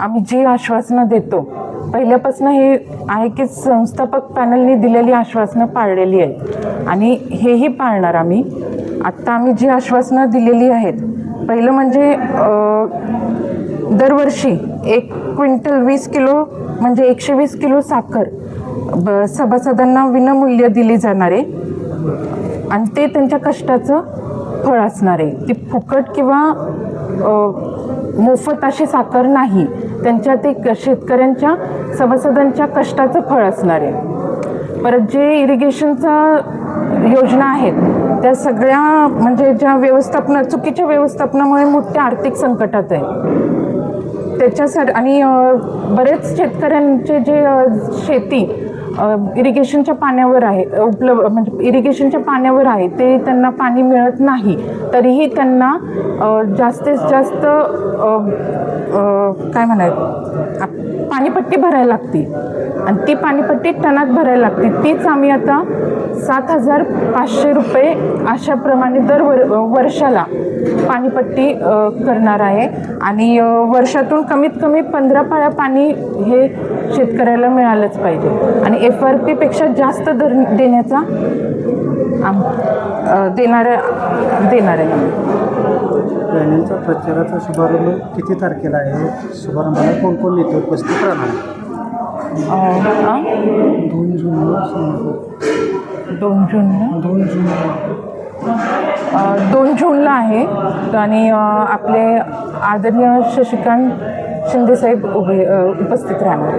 आम्ही जी आश्वासनं देतो पहिल्यापासून हे आहे की संस्थापक पॅनलने दिलेली आश्वासनं पाळलेली आहेत आणि हेही पाळणार आम्ही. आत्ता आम्ही जी आश्वासनं दिलेली आहेत, पहिलं म्हणजे दरवर्षी 1 क्विंटल 20 किलो म्हणजे 120 किलो साखर सभासदांना विनामूल्य दिली जाणार आहे आणि ते त्यांच्या कष्टाचं फळ असणार आहे. ती फुकट किंवा मोफत अशी साखर नाही, त्यांच्या ते शेतकऱ्यांच्या सभासदांच्या कष्टाचं फळ असणार आहे. परत जे इरिगेशनचा योजना आहेत त्या सगळ्या म्हणजे ज्या चुकीच्या व्यवस्थापनामुळे मोठ्या आर्थिक संकटात आहे त्याच्यासाठी आणि बरेच शेतकऱ्यांचे जे शेती इरिगेशनच्या पाण्यावर आहे म्हणजे इरिगेशनच्या पाण्यावर आहे ते त्यांना पाणी मिळत नाही, तरीही त्यांना जास्तीत जास्त काय म्हणायचं पाणीपट्टी भरायला लागते आणि ती पाणीपट्टी टनात भरायला लागते. तीच आम्ही आता 7,500 रुपये अशाप्रमाणे वर्षाला पाणीपट्टी करणार आहे आणि वर्षातून कमीत कमी 15 पाळ्या पाणी हे शेतकऱ्याला मिळालंच पाहिजे आणि FRP पेक्षा जास्त दर देण्याचा देणार आहे. पॅनलचा प्रचाराचा शुभारंभ किती तारखेला आहे? शुभारंभाला कोण कोण नेते उपस्थित राहणार? 2 जूनला आहे आणि आपले आदरणीय शशिकांत शिंदेसाहेब उपस्थित राहणार.